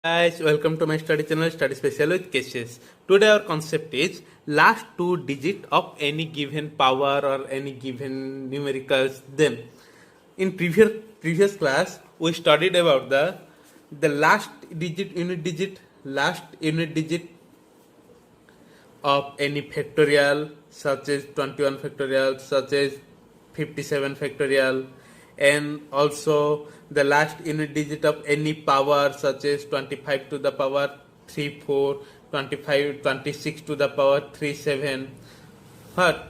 Guys, welcome to my study channel Study Special with Cases. Today our concept is last two digit of any given power or any given numericals. Then in previous class we studied about the last unit digit of any factorial such as 21 factorial, such as 57 factorial, and also the last unit digit of any power such as 25 to the power 3 4, 25 26 to the power 3 7. But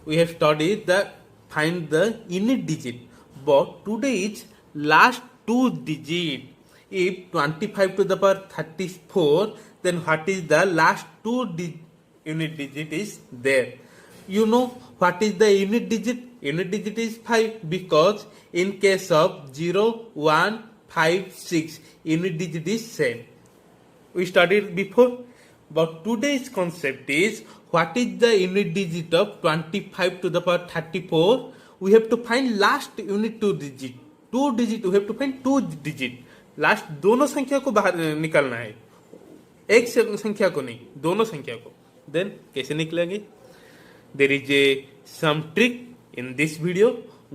we have studied the find the unit digit, but today is last two digit. If 25 to the power 34, then what is the last two unit digit is there? You know what is the unit digit? Unit digit is 5, because in case of 0 1 5 6 unit digit is same. We studied before, but today's concept is what is the unit digit of 25 to the power 34. We have to find last unit two digit. We have to find two digit. Last दोनों संख्या को बाहर निकालना है, एक संख्या को नहीं, दोनों संख्या को. देन कैसे निकलेंगे? There is a some trick in this video.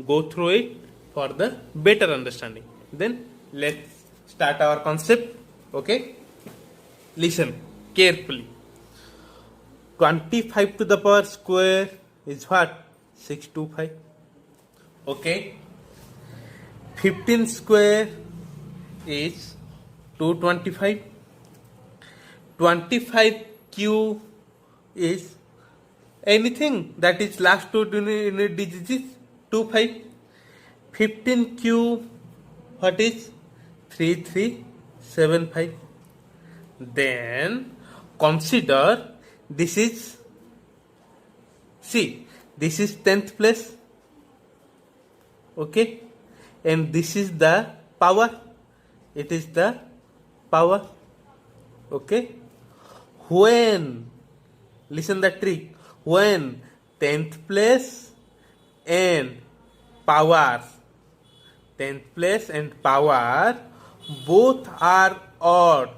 Go through it for the better understanding. Then let's start our concept. Okay, listen carefully. 25 to the power square is what? 625. Okay, 15 square is 225. 25 cube is anything that is last two unit digits is 25. 15 cube, what is 3375. Then consider this is, see, this is 10th place. Okay, and this is the power. It is the power. Okay, when, listen the trick, when 10th place and power, 10th place and power both are odd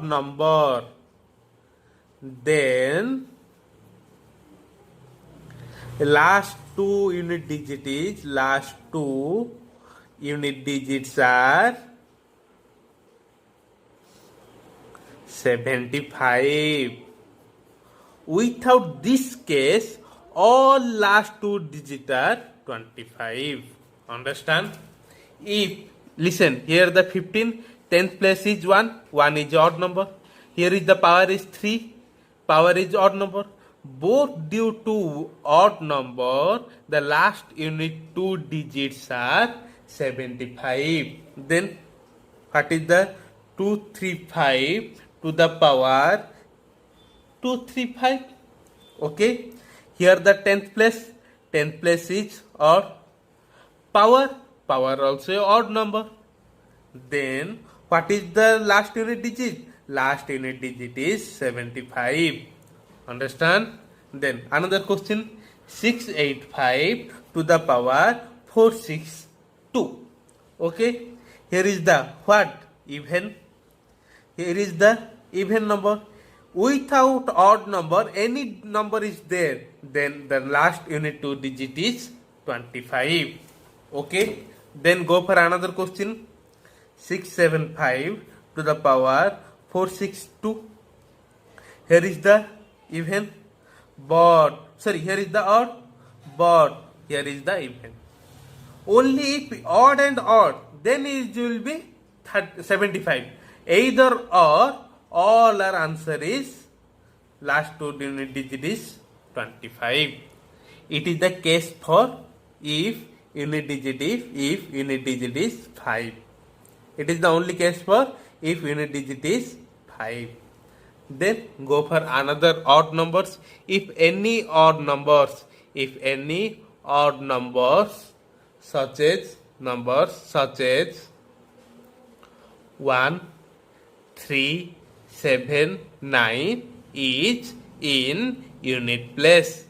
number, then last two unit digits are 75. Without this case, all last two digits are 25. Understand? If, listen, here the 15, 10th place is 1, 1 is odd number. Here is the power is 3, power is odd number. Both due to odd number, the last unit two digits are 75. Then what is the 235 to the power 235? Okay, here the 10th place is odd, power also odd number. Then what is the last unit digit? Last unit digit is 75. Understand? Then another question, 685 to the power 462. Okay, here is the what? Even. Here is the even number. Without odd number, any number is there, then the last unit two digit is 25. Okay, then go for another question, 675 to the power 462. Here is the even, here is the odd, but here is the even. Only if odd and odd, then it will be 75. Either or, all our answer is last two unit digit is 25. It is the case for if unit digit is 5. It is the only case for if unit digit is 5. Then go for another odd numbers. If any odd numbers such as 1 3 7 9 is in unit place,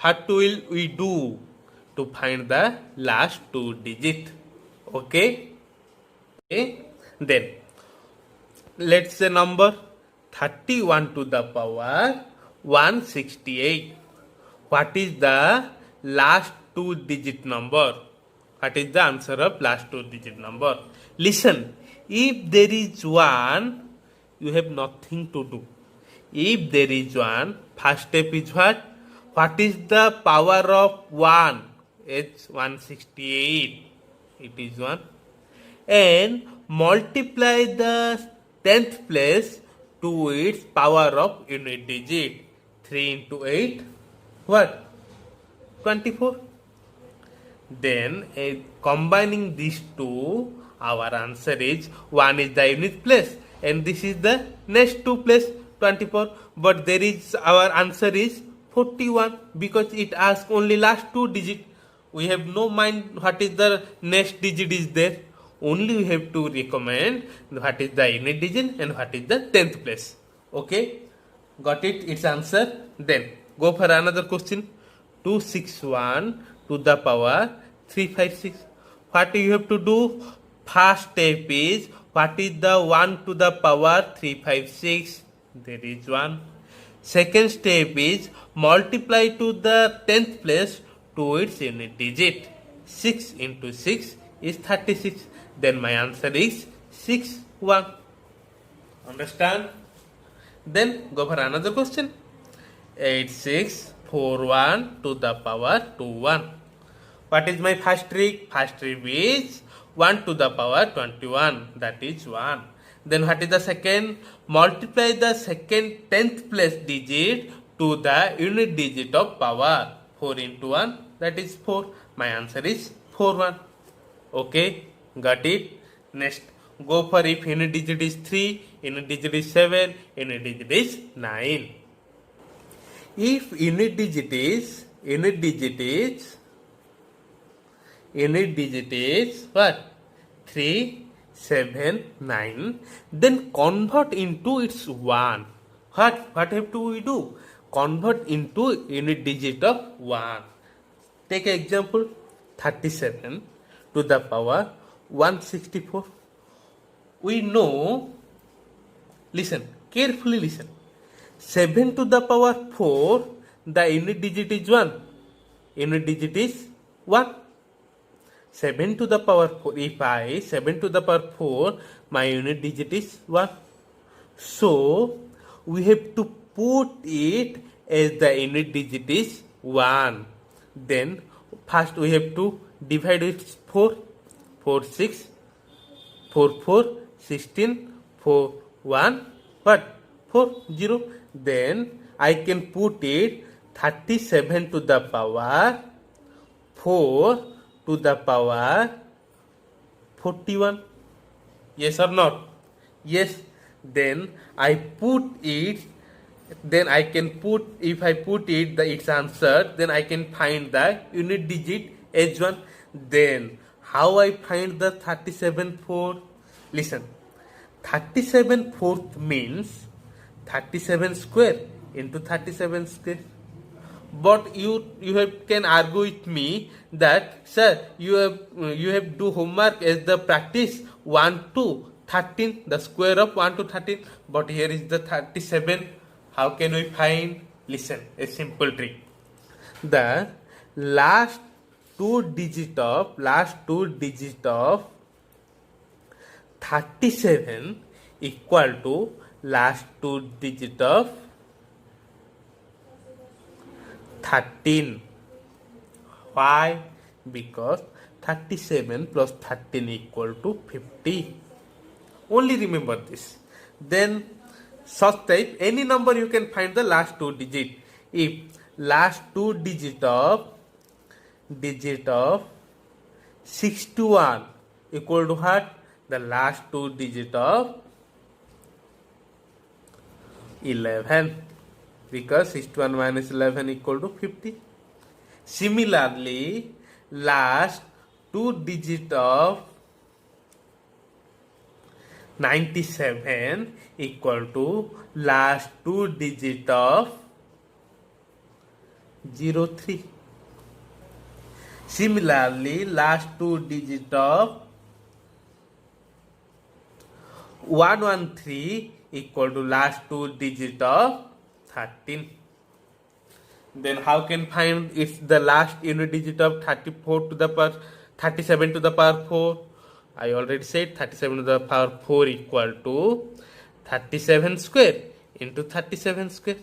what will we do to find the last two digit? Okay, Then let's say number 31 to the power 168. What is the last two digit number? What is the answer of last two digit number? Listen, if there is 1, you have nothing to do. If there is 1, first step is what? What is the power of 1? It's 168. It is 1. And multiply the 10th place to its power of unit digit. 3 into 8, what? 24. Then combining these two, our answer is 1 is the unit place and this is the next two place 24. But there is our answer is 41 because it asks only last two digit. We have no mind what is the next digit is there. Only we have to recommend what is the unit digit and what is the 10th place. Okay, got it? Its answer. Then go for another question. 261 to the power 356. What you have to do? First step is what is the 1 to the power 356? There is 1. Second step is multiply to the 10th place to its unit digit. 6 into 6 is 36. Then my answer is 6, 1. Understand? Then go for another question. 8641 to the power 21. What is my first trick? First trick is 1 to the power 21. That is 1. Then what is the second? Multiply the second 10th place digit to the unit digit of power. 4 into 1. That is 4. My answer is 4, 1. Okay. Got it? Next, go for if unit digit is 3, unit digit is 7, unit digit is 9. If unit digit is what? 3, 7, 9. Then convert into its 1. What have to we do? Convert into unit digit of 1. Take an example. 37 to the power 164. We know, listen, carefully listen. 7 to the power 4, the unit digit is 1. Unit digit is 1. 7 to the power 4, if I 7 to the power 4, my unit digit is 1. So, we have to put it as the unit digit is 1. Then, first we have to divide with 4. 4, 6, 4, 4, 16, 4, 1, what? 4, 0. Then I can put it 37 to the power 4 to the power 41. Yes or not? Yes. Then I put it, then I can put, if I put it, its answer, then I can find the unit digit as 1. Then how I find the 37 fourth? Listen, 37 fourth means 37 square into 37 square. But you can argue with me that, sir, you have do homework as the practice 1 to 13, the square of 1 to 13. But here is the 37. How can we find? Listen, a simple trick. The last two digit of 37 equal to last two digit of 13. Why? Because 37 plus 13 equal to 50. Only remember this. Then such type, any number you can find the last two digit. If last two digit of 61 equal to what? The last two digit of 11, because 61 minus 11 equal to 50. Similarly, last two digit of 97 equal to last two digit of 03. Similarly, last two digit of 113 equal to last two digit of 13. Then how can find it's the last unit digit of 34 to the power 37 to the power 4? I already said 37 to the power 4 equal to 37 square into 37 square.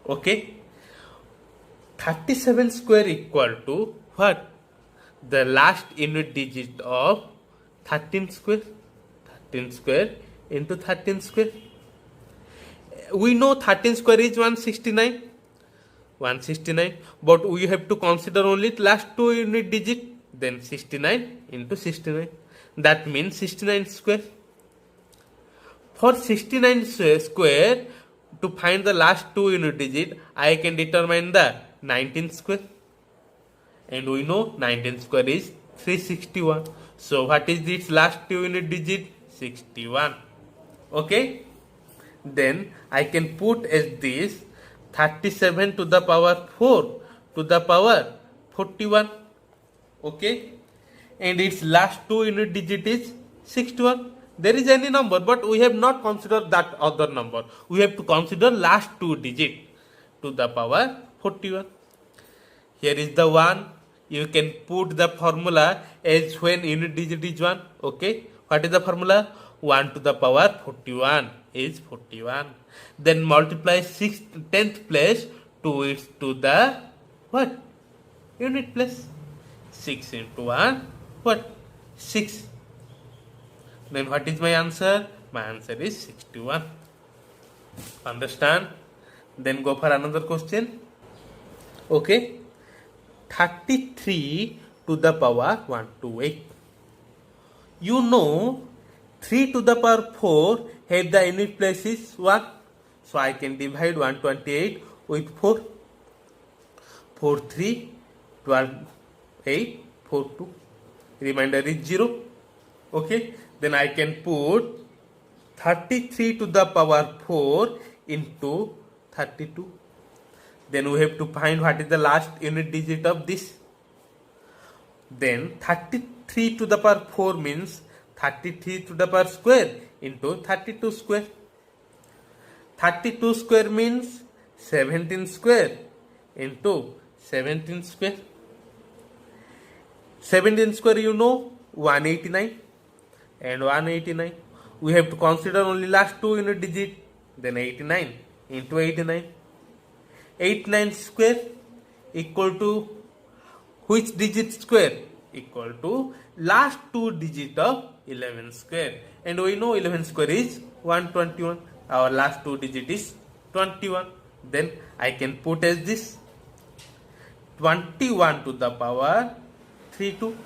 Okay. 37 square equal to what? The last unit digit of 13 square. 13 square into 13 square. We know 13 square is 169. 169. But we have to consider only last two unit digit. Then 69 into 69. That means 69 square. For 69 square, to find the last two unit digit, I can determine the 19 square. And we know 19 square is 361. So what is its last two unit digit? 61. Okay. Then I can put as this 37 to the power 4 to the power 41. Okay. And its last two unit digit is 61. There is any number, but we have not considered that other number. We have to consider last two digit to the power 41. Here is the 1. You can put the formula as when unit digit is 1. Okay. What is the formula? 1 to the power 41 is 41. Then multiply 10th place to its to the what? Unit place. 6 into 1. What? 6. Then what is my answer? My answer is 61. Understand? Then go for another question. Okay. 33 to the power 128. You know 3 to the power 4 have the unit place is 1. So I can divide 128 with 4. 4 3, 12, 8, 4 2. Remainder is 0. Okay. Then I can put 33 to the power 4 into 32. Then we have to find what is the last unit digit of this. Then 33 to the power 4 means 33 to the power square into 32 square. 32 square means 17 square into 17 square. 17 square you know 189 and 189. We have to consider only last two unit digit. Then 89 into 89. 89 square equal to which digit square? Equal to last two digit of 11 square. And we know 11 square is 121. Our last two digit is 21. Then I can put as this 21 to the power 32.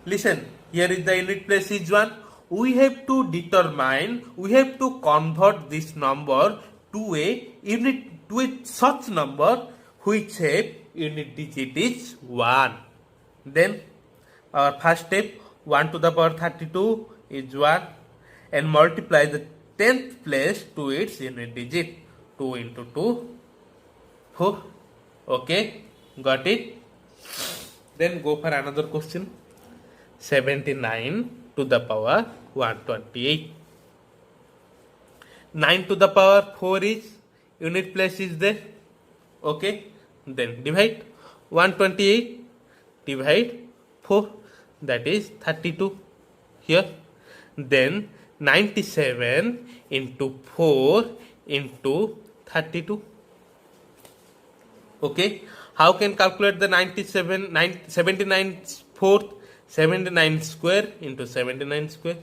Listen, here is the unit place is 1. We have to determine, we have to convert this number to a unit, to a such number which have unit digit is 1. Then our first step, 1 to the power 32 is 1, and multiply the 10th place to its unit digit. 2 into 2, 4. Okay, got it? Then go for another question. 79 to the power 128. 9 to the power 4 is unit place is there. Okay, then divide 128 divide 4, that is 32 here. Then 97 into 4 into 32. Okay, how can calculate the 79 fourth? 79 square into 79 square,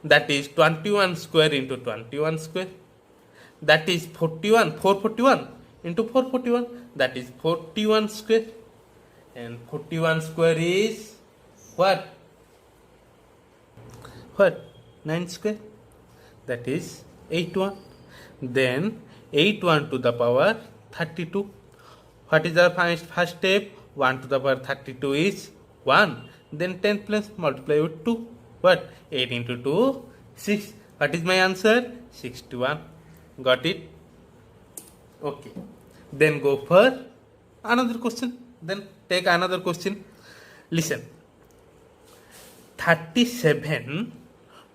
that is 21 square into 21 square, that is 441 into 441, that is 41 square, and 41 square is what 9 square, that is 81. Then 81 to the power 32. What is our first step? 1 to the power 32 is 1. Then 10 plus multiply with 2. What? 8 into 2, 6. What is my answer? 61. Got it? Okay. Then go for another question. Then take another question. Listen. 37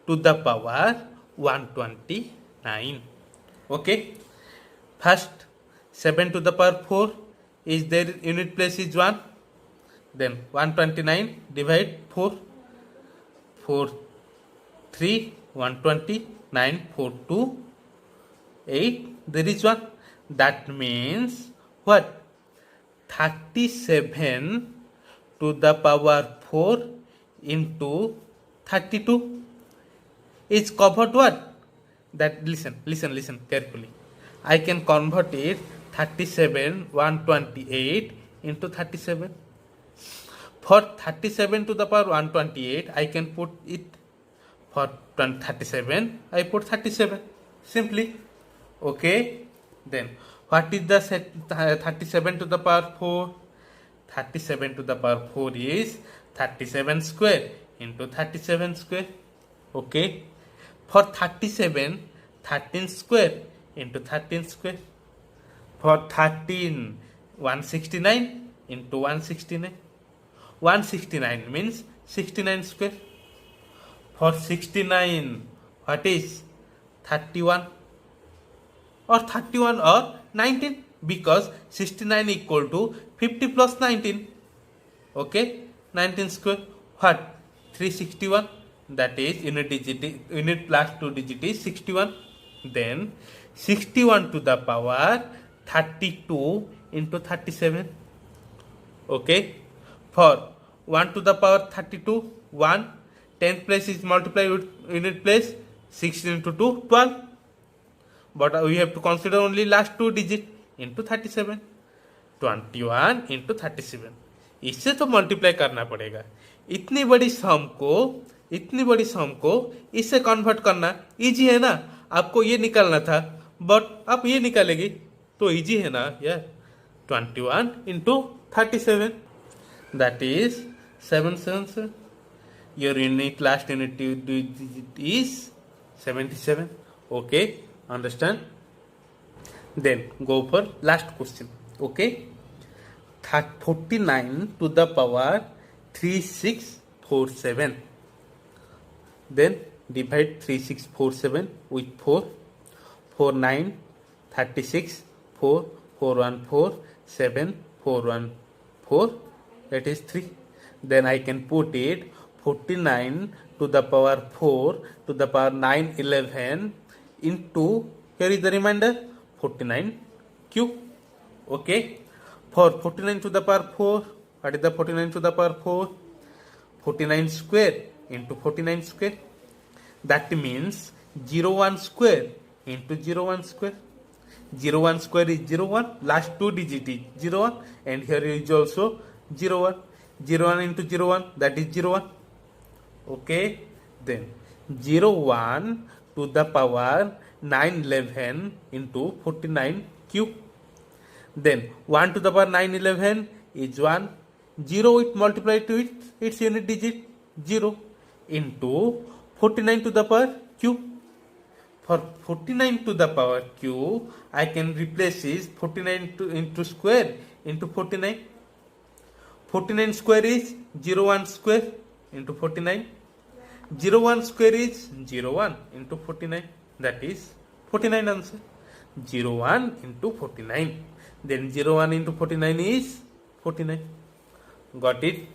to the power 129. Okay. First 7 to the power 4 is their unit place is 1. Then 129 divide 4. 4 3 129 4 2 8 there is 1. That means what? 37 to the power 4 into 32 is covered what? That listen carefully. I can convert it 37 128 into 37. For 37 to the power 128 I can put it for 37 I put 37 simply. Okay. Then what is the 37 to the power 4? 37 to the power 4 is 37 square into 37 square. Okay. For 37, 13 square into 13 square. For 13, 169 into 169. 169 means 69 square. For 69, what is 31? Or 31 or 19, because 69 equal to 50 plus 19. Okay, 19 square. What? 361. That is unit plus 2 digit is 61. Then 61 to the power 32 into 37. Okay. For 1 to the power 32, 1, 10th place is multiplied with unit place, 16 into 2, 12. But we have to consider only last 2 digit into 37. 21 into 37. इससे तो multiply करना पड़ेगा. इतनी बड़ी सम को इससे convert करना easy है ना. आपको ये निकालना था बट आप ये निकालेगी तो इजी है ना यार. 21 into 37, that is 777. Your last unit digit is 77. Okay, understand? Then go for last question. Okay, 49 to the power 3647. Then divide 3647 with 4. 4 9 36 4 4 1 4 7 4 1 4, that is 3. Then I can put it 49 to the power 4 to the power 9 11 into, here is the remainder, 49 cube. Okay. For 49 to the power 4, what is the 49 to the power 4? 49 square into 49 square. That means 01 square into 01 square. 01 square is 01. Last 2 digit is 01. And here is also 01. 01 into 01, that is 01. Okay. Then 01 to the power 911 into 49 cube. Then 1 to the power 911 is 1. 0 it multiplied to its unit digit 0 into 49 to the power cube. For 49 to the power cube, I can replace is 49 into square into 49. 49 square is 01 square into 49. 01 square is 01 into 49. That is 49 answer. 01 into 49. Then 01 into 49 is 49. Got it?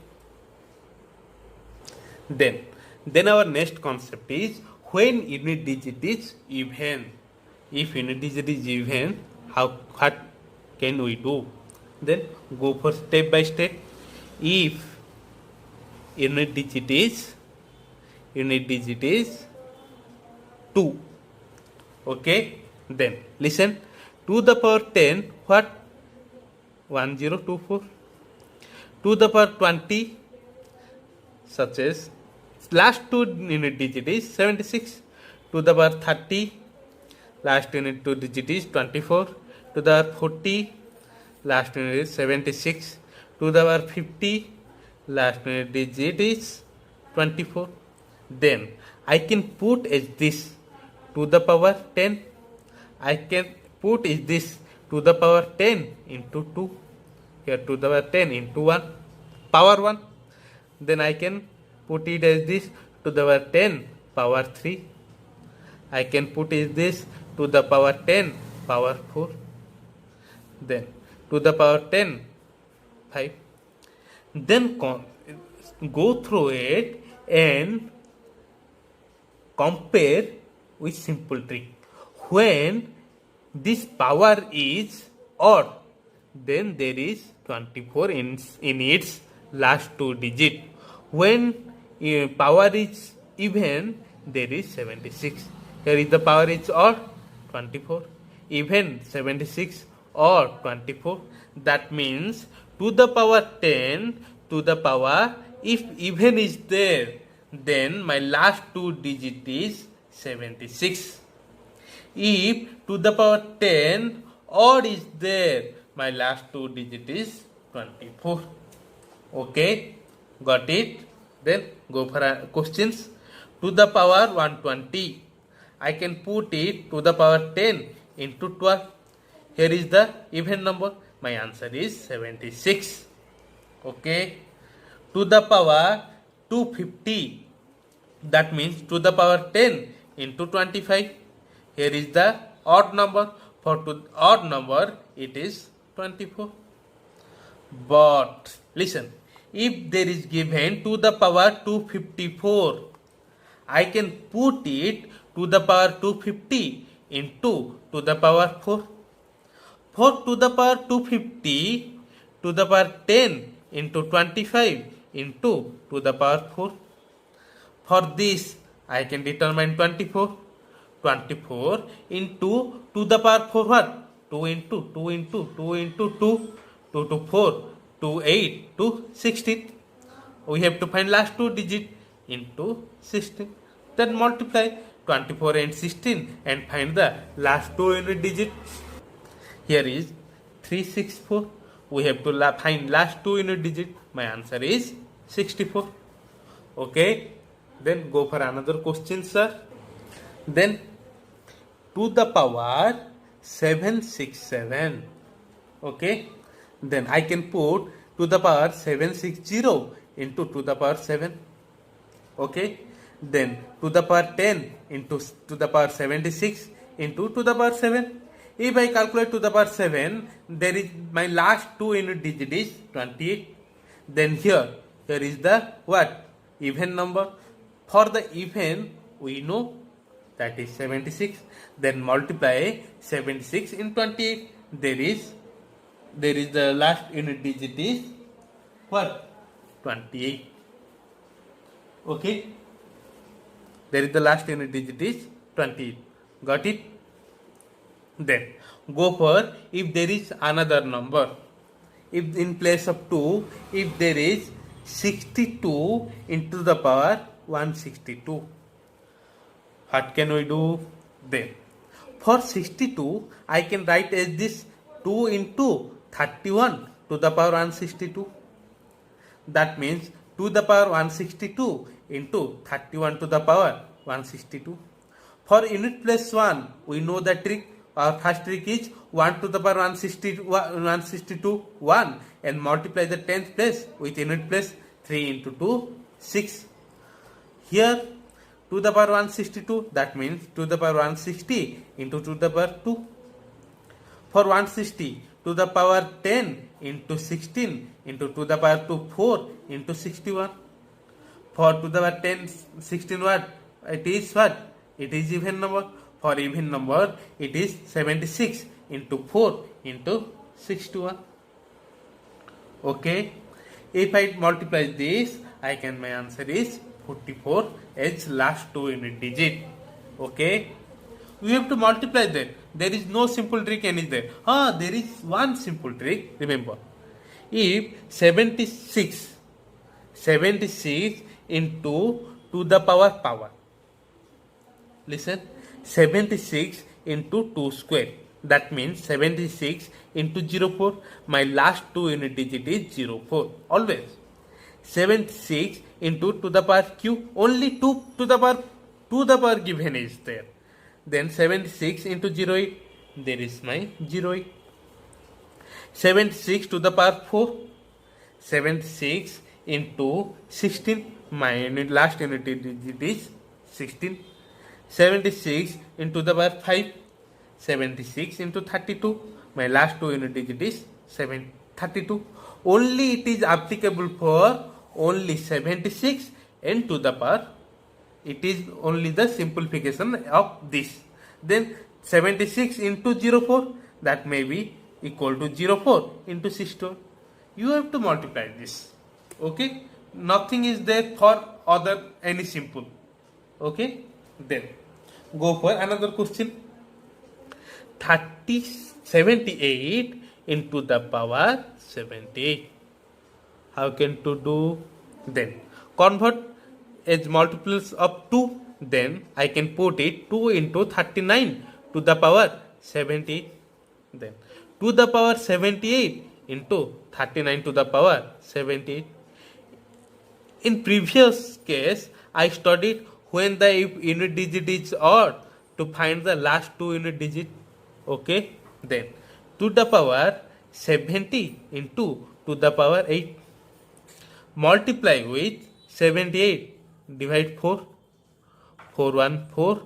Then our next concept is when unit digit is even. If unit digit is even, what can we do? Then go for step by step. If unit digit is 2. Okay. Then listen. To the power 10, what? 1024. To the power 20, such as last 2 unit digit is 76. To the power 30, last unit 2 digit is 24. To the power 40, last unit is 76. To the power 50, last unit digit is 24. Then I can put as this to the power 10. I can put is this to the power 10 into 2. Here to the power 10 into 1. Power 1. Then I can put it as this to the power 10 power 3. I can put is this to the power 10 power 4. Then to the power 10 5. Then go through it and compare with simple trick. When this power is odd, then there is 24 in its last two digit. When power is even, there is 76. Here is the power is odd, 24. Even 76 or 24. That means to the power 10 to the power, if even is there, then my last two digit is 76. If to the power 10 odd is there, my last two digit is 24. Okay, got it? Then go for questions. To the power 120, I can put it to the power 10 into 12. Here is the even number. My answer is 76. Okay. To the power 250, that means to the power 10 into 25. Here is the odd number. For to odd number, it is 24. But listen, if there is given to the power 254, I can put it to the power 250 into to the power 4. For to the power 250 to the power 10 into 25 into to the power 4. For this, I can determine 24. 24 into to the power 4 what? 2 into 2 into 2 into 2. 2 to 4, 2, 8 to 16. We have to find last two digit into 16. Then multiply 24 and 16 and find the last two unit digits. Here is 364. We have to find last two unit digit. My answer is 64. Okay. Then go for another question, sir. Then to the power 767. Okay. Then I can put to the power 760 into to the power 7. Okay. Then to the power 10 into to the power 76 into to the power 7. If I calculate to the power 7, there is my last two unit digit is 28. Then here is the what? Even number. For the even, we know that is 76. Then multiply 76 in 28. There is the last unit digit is what? 28. Okay. There is the last unit digit is 28. Got it? Then go for if there is another number. If in place of 2, if there is 62 into the power 162. What can we do? Then for 62, I can write as this 2 into 31 to the power 162. That means to the power 162 into 31 to the power 162. For unit place 1, we know the trick. Our first trick is 1 to the power 162, 1 and multiply the 10th place with unit place 3 into 2, 6. Here to the power 162, that means to the power 160 into to the power 2. For 160 to the power 10 into 16 into to the power 2, 4 into 61. For to the power 10, 16 what? It is what? It is even number. For even number, it is 76 into 4 into 61. Okay. If I multiply this, my answer is 44 as last two unit digit. Okay. We have to multiply that. There is no simple trick any there. There is one simple trick. Remember, if 76 into to the power. Listen, 76 into 2 square. That means 76 into 04. My last two unit digit is 04. Always. 76 into to the power q. Only 2 to the power given is there. Then 76 into 08. There is my 08. 76 to the power 4. 76 into 16. My last unit digit is 16. 76 into the power 5. 76 into 32. My last two unit digit is 32. Only it is applicable for only 76 and to the power. It is only the simplification of this. Then 76 into 04, that may be equal to 04 into 64. You have to multiply this. Okay, nothing is there for other any simple. Okay, then go for another question. 78 into the power 78. How can to do? Then convert as multiples of 2. Then I can put it 2 into 39 to the power 78. Then to the power 78 into 39 to the power 78. In previous case, I studied when the unit digit is odd to find the last two unit digit. Okay, then to the power 70 into to the power 8. Multiply with 78. Divide 4. 4 1 4,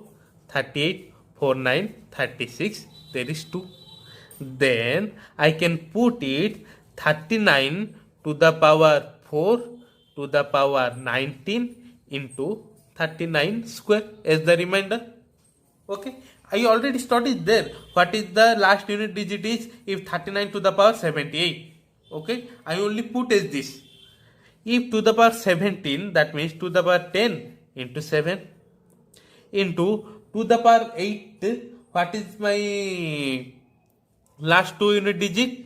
38, 4 9, 36. There is 2. Then I can put it 39 to the power 4 to the power 19 into 39 square as the remainder. Okay, I already studied there. What is the last unit digit is if 39 to the power 78. Okay, I only put as this. If to the power 17, that means to the power 10 into 7 into to the power 8. What is my last two unit digit?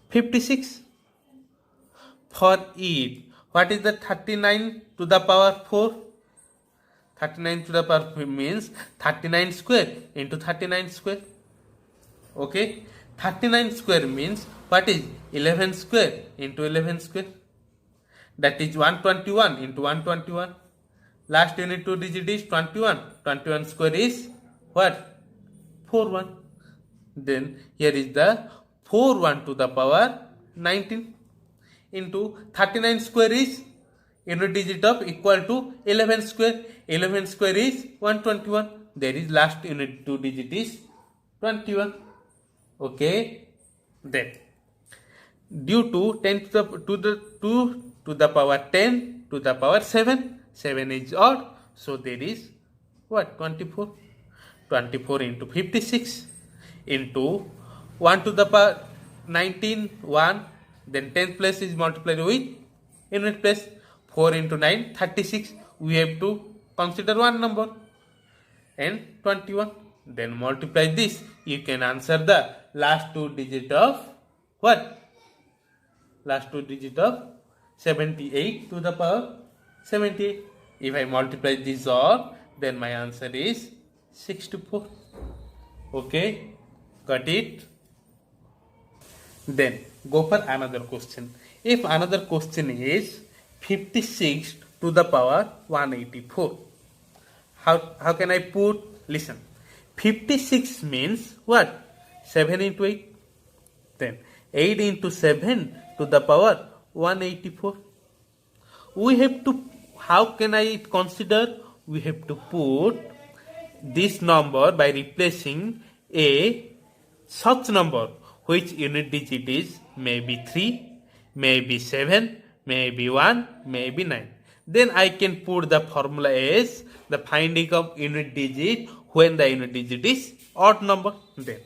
56. For it, what is the 39 to the power 4? 39 to the power 4 means 39 square into 39 square. Okay, 39 square means what is 11 square into 11 square? That is 121 into 121. Last unit two digit is 21. 21 square is what? 41. Then here is the 41 to the power 19 into 39 square is unit digit of equal to 11 square. 11 square is 121. There is last unit two digit is 21. Okay, then due to 10 to the power 10 to the power 7, 7 is odd, so there is what? 24. 24 into 56 into 1 to the power 19, 1. Then 10th place is multiplied with unit place. 4 into 9, 36. We have to consider one number and 21. Then multiply this. You can answer the last two digit of what? Last two digit of 78 to the power 78. If I multiply this all, then my answer is 64. Okay, got it? Then go for another question. If another question is 56 to the power 184. How can I put? Listen. 56 means what? 7 into 8. Then 8 into 7 to the power 184. We have to, how can I consider? We have to put this number by replacing a such number which unit digit is maybe 3, maybe 7, maybe 1, maybe 9. Then I can put the formula as the finding of unit digit when the unit digit is odd number. Then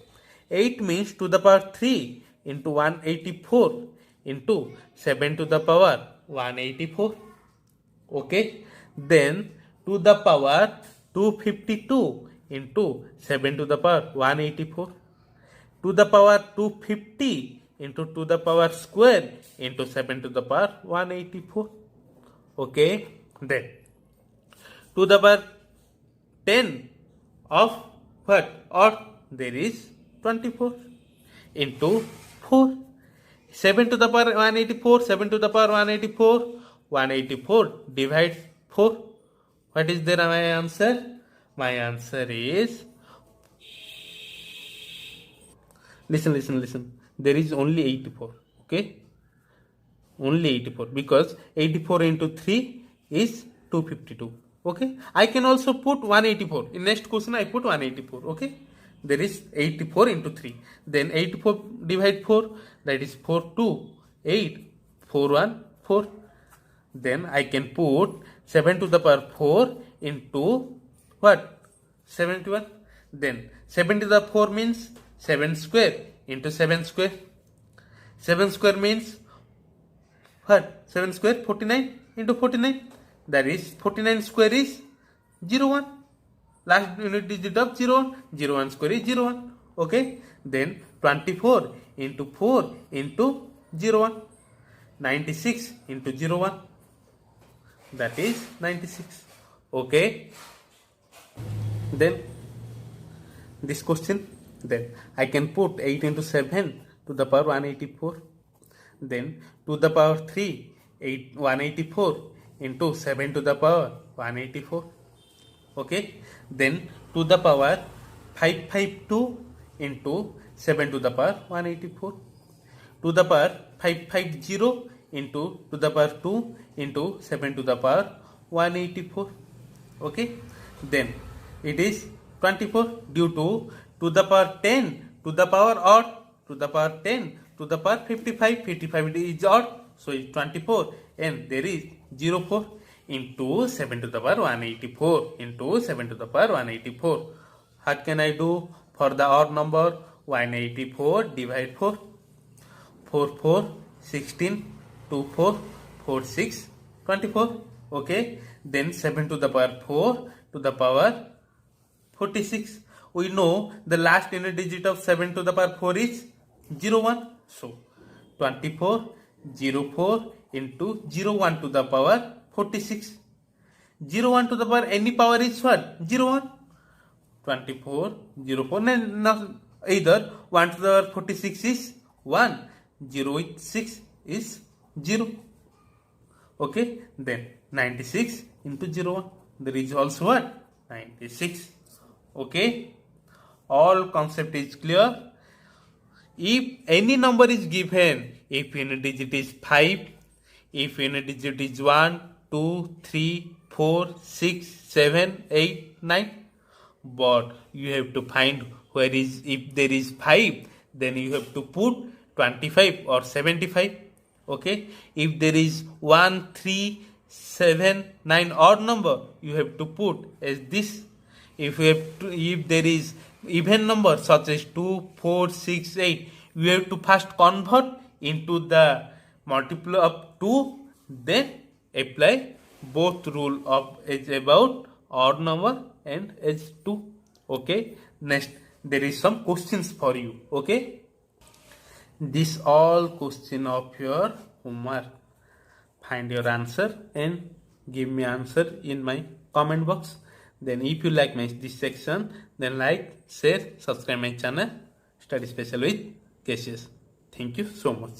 8 means to the power 3 into 184 into 7 to the power 184. Okay. Then to the power 252 into 7 to the power 184. To the power 250 into to the power square into 7 to the power 184. Okay. Then to the power 10 of what? Or there is 24 into 4. 7 to the power 184, 7 to the power 184, 184 divide 4. What is there my answer? My answer is, listen. There is only 84. Okay. Only 84 because 84 into 3 is 252. Okay, I can also put 184. In next question I put 184. Okay, there is 84 into 3. Then 84 divide 4, that is 4 2 8 4 1 4. Then I can put 7 to the power 4 into what? 71. Then 7 to the 4 means 7 square into 7 square. 7 square means what? 7 square 49 into 49. That is 49 square is 01. Last unit digit of 01. 01 square is 01. Okay. Then 24 into 4 into 01. 96 into 01. That is 96. Okay. Then this question. Then I can put 8 into 7 to the power 184. Then to the power 3 184 into 7 to the power 184. Okay. Then to the power 552 into 7 to the power 184. To the power 550 into to the power 2 into 7 to the power 184. Okay. Then it is 24 due to the power 10 to the power odd, to the power 10 to the power 55. 55 is odd, so it's 24, and there is 04 into 7 to the power 184 into 7 to the power 184. What can I do for the odd number? 184 divide 4. 4 4 16 2 4 4 6 24. Okay. Then 7 to the power 4 to the power 46. We know the last unit digit of 7 to the power 4 is 01. So 24 04 into 01 to the power 46. 01 to the power any power is what? 01. 24 04. Now either 1 to the power 46 is 1. 0 with 6 is 0. Okay. Then 96 into 01. There is also what? 96. Okay. All concept is clear. If any number is given, if unit digit is 5, if unit digit is 1, 2, 3, 4, 6, 7, 8, 9, but you have to find where is, if there is 5, then you have to put 25 or 75. Okay. If there is 1, 3, 7, 9 odd number, you have to put as this. If there is even number such as 2, 4, 6, 8, you have to first convert into the multiple of 2, then apply both rule of as about odd number and as 2. Okay. Next, there is some questions for you. Okay. This all question of your homework. Find your answer and give me answer in my comment box. Then if you like this section, then like, share, subscribe my channel, Study Special with Cassius. Thank you so much.